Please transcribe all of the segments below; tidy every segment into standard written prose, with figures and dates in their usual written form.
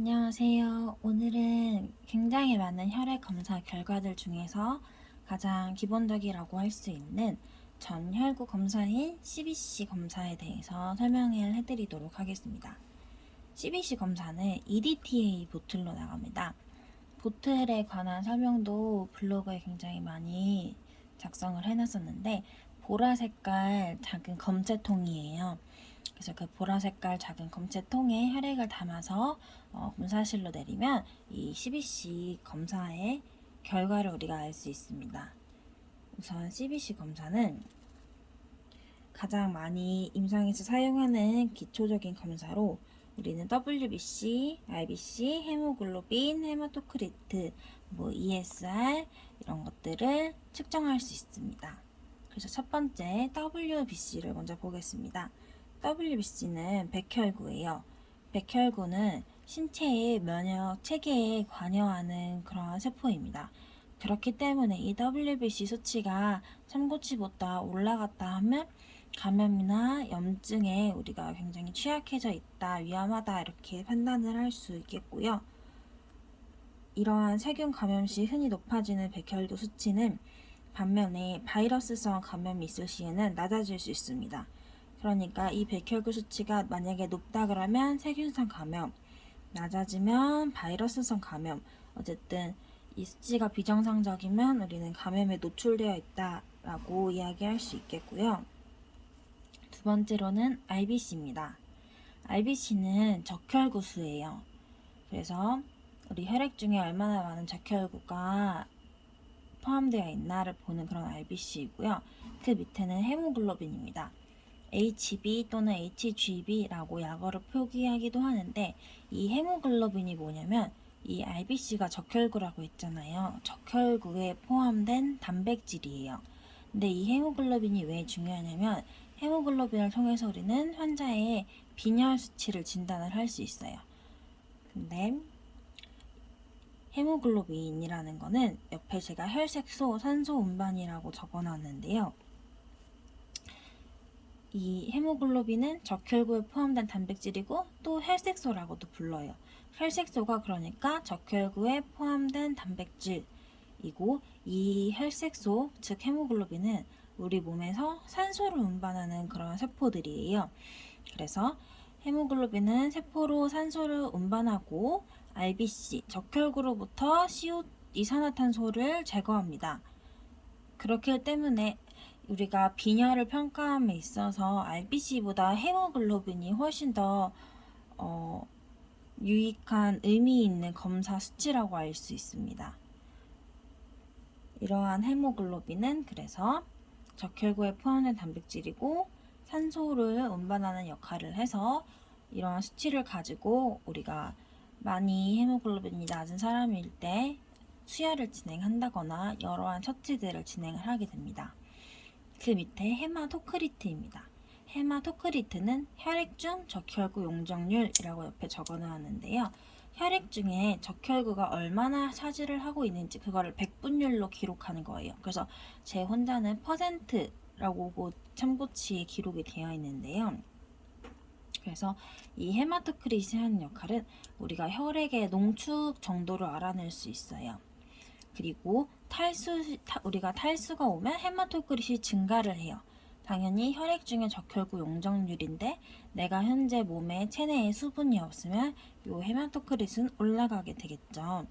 안녕하세요. 오늘은 굉장히 많은 혈액 검사 결과들 중에서 가장 기본적이라고 할 수 있는 전혈구 검사인 CBC 검사에 대해서 설명을 해드리도록 하겠습니다. CBC 검사는 EDTA 보틀로 나갑니다. 보틀에 관한 설명도 블로그에 굉장히 많이 작성을 해놨었는데 보라 색깔 작은 검체통이에요. 그래서 그 보라 색깔 작은 검체통에 혈액을 담아서 검사실로 내리면 이 CBC 검사의 결과를 우리가 알 수 있습니다. 우선 CBC 검사는 가장 많이 임상에서 사용하는 기초적인 검사로 우리는 WBC, RBC, 헤모글로빈, 헤마토크리트, ESR 이런 것들을 측정할 수 있습니다. 그래서 첫 번째 WBC를 먼저 보겠습니다. WBC는 백혈구예요. 백혈구는 신체의 면역 체계에 관여하는 그러한 세포입니다. 그렇기 때문에 이 WBC 수치가 참고치보다 올라갔다 하면 감염이나 염증에 우리가 굉장히 취약해져 있다, 위험하다 이렇게 판단을 할 수 있겠고요. 이러한 세균 감염 시 흔히 높아지는 백혈구 수치는 반면에 바이러스성 감염이 있을 시에는 낮아질 수 있습니다. 그러니까 이 백혈구 수치가 만약에 높다 그러면 세균성 감염, 낮아지면 바이러스성 감염, 어쨌든 이 수치가 비정상적이면 우리는 감염에 노출되어 있다라고 이야기할 수 있겠고요. 두 번째로는 RBC입니다. RBC는 적혈구 수예요. 그래서 우리 혈액 중에 얼마나 많은 적혈구가 포함되어 있나를 보는 그런 RBC이고요. 그 밑에는 헤모글로빈입니다. HB 또는 HGB라고 약어로 표기하기도 하는데 이 헤모글로빈이 뭐냐면 이 RBC가 적혈구라고 했잖아요. 적혈구에 포함된 단백질이에요. 근데 이 헤모글로빈이 왜 중요하냐면 헤모글로빈을 통해서 우리는 환자의 빈혈 수치를 진단을 할 수 있어요. 근데 헤모글로빈이라는 거는 옆에 제가 혈색소, 산소 운반이라고 적어놨는데요. 이 헤모글로빈은 적혈구에 포함된 단백질이고 또 혈색소라고도 불러요. 혈색소가 그러니까 적혈구에 포함된 단백질이고 이 혈색소, 즉 헤모글로빈은 우리 몸에서 산소를 운반하는 그런 세포들이에요. 그래서 헤모글로빈은 세포로 산소를 운반하고 RBC, 적혈구로부터 CO, 이산화탄소를 제거합니다. 그렇기 때문에 우리가 빈혈을 평가함에 있어서 RBC보다 헤모글로빈이 훨씬 더 유익한 의미 있는 검사 수치라고 알 수 있습니다. 이러한 헤모글로빈은 그래서 적혈구에 포함된 단백질이고 산소를 운반하는 역할을 해서 이러한 수치를 가지고 우리가 많이 헤모글로빈이 낮은 사람일 때 수혈을 진행한다거나 여러한 처치들을 진행을 하게 됩니다. 그 밑에 헤마토크리트입니다. 헤마토크리트는 혈액 중 적혈구 용적률이라고 옆에 적어 놓았는데요. 혈액 중에 적혈구가 얼마나 차지를 하고 있는지 그거를 백분율로 기록하는 거예요. 그래서 제 혼자는 퍼센트라고 참고치에 기록이 되어 있는데요. 그래서 이 헤마토크리트이 하는 역할은 우리가 혈액의 농축 정도를 알아낼 수 있어요. 그리고 우리가 탈수가 오면 헤마토크리트이 증가를 해요. 당연히 혈액 중에 적혈구 용적률인데 내가 현재 몸에 체내에 수분이 없으면 이 헤마토크리트는 올라가게 되겠죠.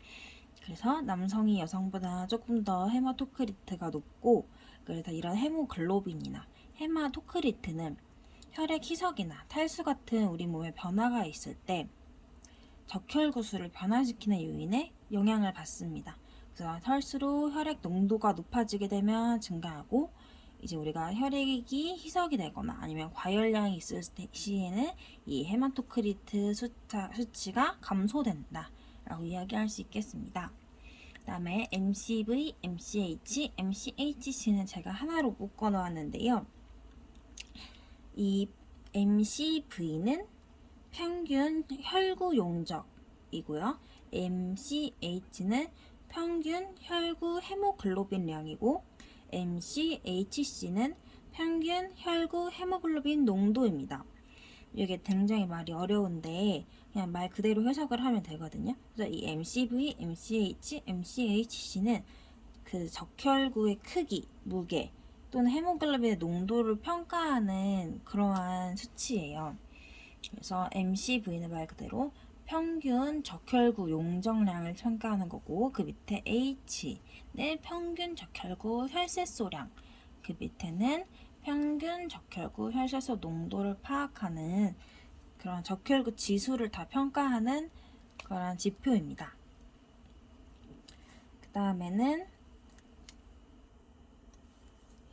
그래서 남성이 여성보다 조금 더 헤마토크리트가 높고 그래서 이런 헤모글로빈이나 헤마토크리트는 혈액 희석이나 탈수 같은 우리 몸에 변화가 있을 때 적혈구수를 변화시키는 요인에 영향을 받습니다. 그래서 탈수로 혈액 농도가 높아지게 되면 증가하고 이제 우리가 혈액이 희석이 되거나 아니면 과열량이 있을 시에는 이 헤마토크리트 수치가 감소된다 라고 이야기할 수 있겠습니다. 그 다음에 MCV, MCH, MCHC는 제가 하나로 묶어 놓았는데요. 이 MCV는 평균 혈구 용적이고요. MCH는 평균 혈구 헤모글로빈량이고 MCHC는 평균 혈구 헤모글로빈 농도입니다. 이게 굉장히 말이 어려운데 그냥 말 그대로 해석을 하면 되거든요. 그래서 이 MCV, MCH, MCHC는 그 적혈구의 크기, 무게 또는 헤모글로빈의 농도를 평가하는 그러한 수치예요. 그래서 MCV는 말 그대로 평균 적혈구 용적량을 평가하는 거고, 그 밑에 H는 평균 적혈구 혈색소량, 그 밑에는 평균 적혈구 혈색소 농도를 파악하는 그런 적혈구 지수를 다 평가하는 그런 지표입니다. 그 다음에는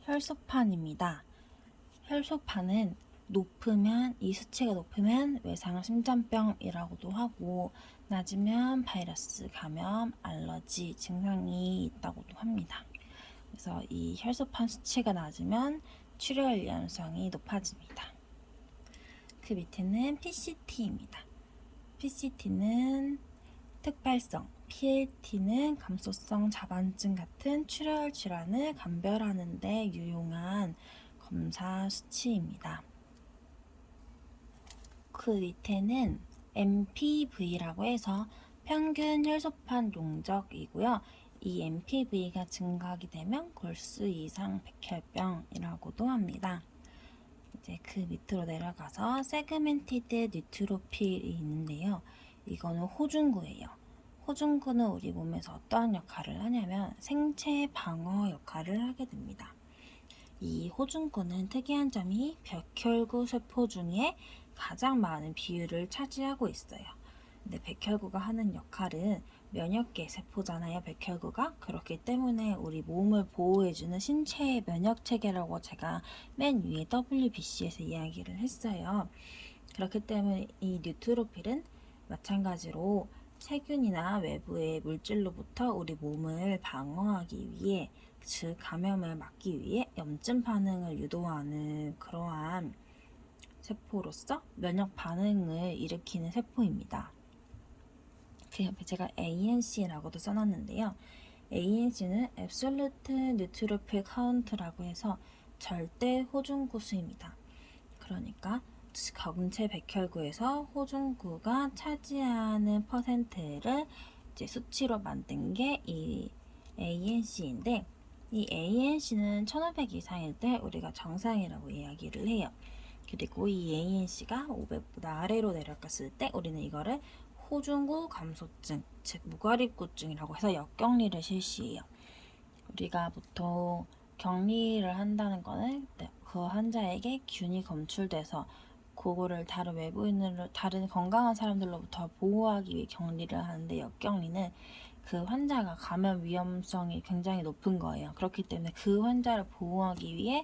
혈소판입니다. 혈소판은 이 수치가 높으면 외상 심장병이라고도 하고, 낮으면 바이러스 감염, 알러지 증상이 있다고도 합니다. 그래서 이 혈소판 수치가 낮으면 출혈 위험성이 높아집니다. 그 밑에는 PCT입니다. PCT는 특발성, PLT는 감소성 자반증 같은 출혈 질환을 감별하는 데 유용한 검사 수치입니다. 그 밑에는 MPV라고 해서 평균 혈소판 용적이고요. 이 MPV가 증가하게 되면 골수 이상 백혈병이라고도 합니다. 이제 그 밑으로 내려가서 세그멘티드 뉴트로필이 있는데요. 이거는 호중구예요. 호중구는 우리 몸에서 어떠한 역할을 하냐면 생체 방어 역할을 하게 됩니다. 이 호중구는 특이한 점이 백혈구 세포 중에 가장 많은 비율을 차지하고 있어요. 근데 백혈구가 하는 역할은 면역계 세포잖아요. 백혈구가 그렇기 때문에 우리 몸을 보호해주는 신체의 면역 체계라고 제가 맨 위에 WBC에서 이야기를 했어요. 그렇기 때문에 이 뉴트로필은 마찬가지로 세균이나 외부의 물질로부터 우리 몸을 방어하기 위해, 즉 감염을 막기 위해 염증 반응을 유도하는 그러한 세포로서 면역 반응을 일으키는 세포입니다. 그 옆에 제가 ANC라고도 써놨는데요. ANC는 Absolute Neutrophil Count라고 해서 절대 호중구 수입니다. 그러니까 전체 백혈구에서 호중구가 차지하는 퍼센트를 이제 수치로 만든 게 이 ANC인데, 이 ANC는 1500 이상일 때 우리가 정상이라고 이야기를 해요. 그리고 이 ANC가 500보다 아래로 내려갔을 때 우리는 이거를 호중구 감소증, 즉 무과립구증이라고 해서 역격리를 실시해요. 우리가 보통 격리를 한다는 거는 그 환자에게 균이 검출돼서 그거를 다른 외부인으로, 다른 건강한 사람들로부터 보호하기 위해 격리를 하는데, 역격리는 그 환자가 감염 위험성이 굉장히 높은 거예요. 그렇기 때문에 그 환자를 보호하기 위해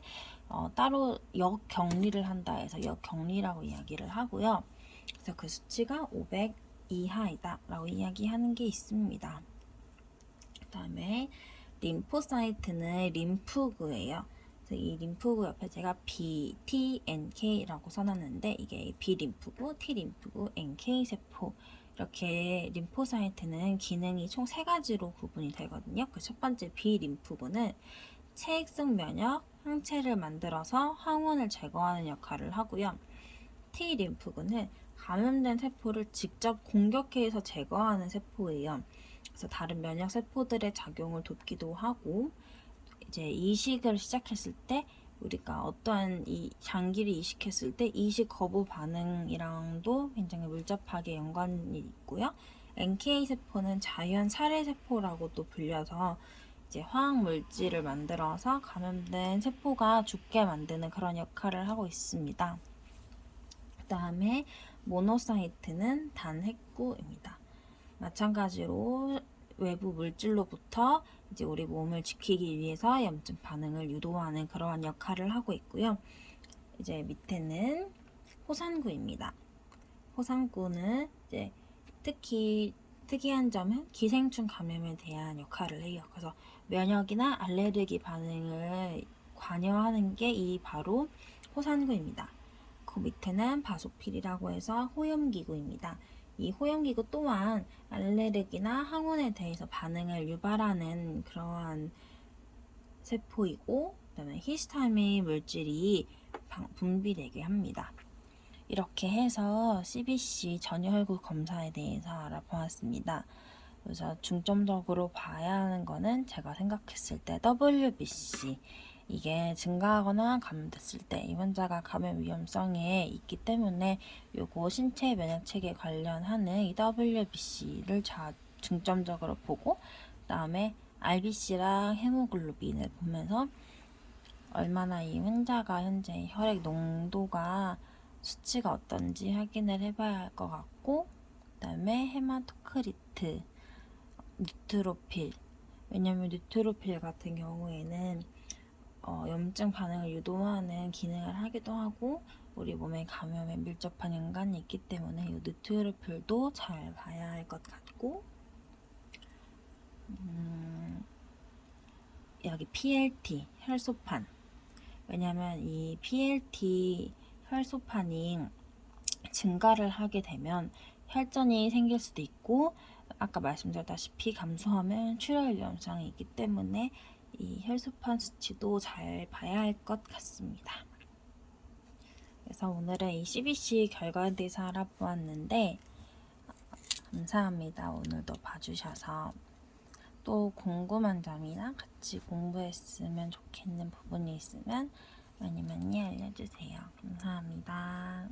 따로 역격리를 한다 해서 역격리라고 이야기를 하고요. 그래서 그 수치가 500 이하이다 라고 이야기하는 게 있습니다. 그 다음에 림포사이트는 림프구예요. 그래서 이 림프구 옆에 제가 B, T, NK라고 써놨는데, 이게 B 림프구, T 림프구, NK 세포, 이렇게 림포사이트는 기능이 총 3가지로 구분이 되거든요. 그 첫 번째 B 림프구는 체액성 면역 항체를 만들어서 항원을 제거하는 역할을 하고요. T 림프구는 감염된 세포를 직접 공격해서 제거하는 세포예요. 그래서 다른 면역 세포들의 작용을 돕기도 하고, 이제 이식을 시작했을 때 우리가 어떠한 이 장기를 이식했을 때 이식 거부 반응이랑도 굉장히 밀접하게 연관이 있고요. NK 세포는 자연 살해 세포라고도 불려서 이제 화학 물질을 만들어서 감염된 세포가 죽게 만드는 그런 역할을 하고 있습니다. 그 다음에 모노사이트는 단핵구입니다. 마찬가지로 외부 물질로부터 이제 우리 몸을 지키기 위해서 염증 반응을 유도하는 그러한 역할을 하고 있고요. 이제 밑에는 호산구입니다. 호산구는 이제 특히 특이한 점은 기생충 감염에 대한 역할을 해요. 그래서 면역이나 알레르기 반응을 관여하는 게 이 바로 호산구입니다. 그 밑에는 바소필이라고 해서 호염기구입니다. 이 호염기구 또한 알레르기나 항원에 대해서 반응을 유발하는 그러한 세포이고, 그다음에 히스타민 물질이 분비되게 합니다. 이렇게 해서 CBC 전혈구 검사에 대해서 알아보았습니다. 그래서 중점적으로 봐야 하는 거는 제가 생각했을 때 WBC, 이게 증가하거나 감염됐을 때 이 환자가 감염 위험성에 있기 때문에 요거 신체 면역체계 관련하는 이 WBC를 중점적으로 보고, 그 다음에 RBC랑 헤모글로빈을 보면서 얼마나 이 환자가 현재 혈액 농도가 수치가 어떤지 확인을 해봐야 할 것 같고, 그 다음에 헤마토크리트, 뉴트로필, 왜냐면 뉴트로필 같은 경우에는 염증 반응을 유도하는 기능을 하기도 하고 우리 몸에 감염에 밀접한 연관이 있기 때문에 이 뉴트로필도 잘 봐야 할 것 같고, 여기 PLT 혈소판, 왜냐면 이 PLT 혈소판이 증가를 하게 되면 혈전이 생길 수도 있고, 아까 말씀드렸다시피 감소하면 출혈 위험성이 있기 때문에 이 혈소판 수치도 잘 봐야 할 것 같습니다. 그래서 오늘은 이 CBC 결과에 대해서 알아보았는데, 감사합니다. 오늘도 봐주셔서. 또 궁금한 점이나 같이 공부했으면 좋겠는 부분이 있으면 많이 알려주세요. 감사합니다.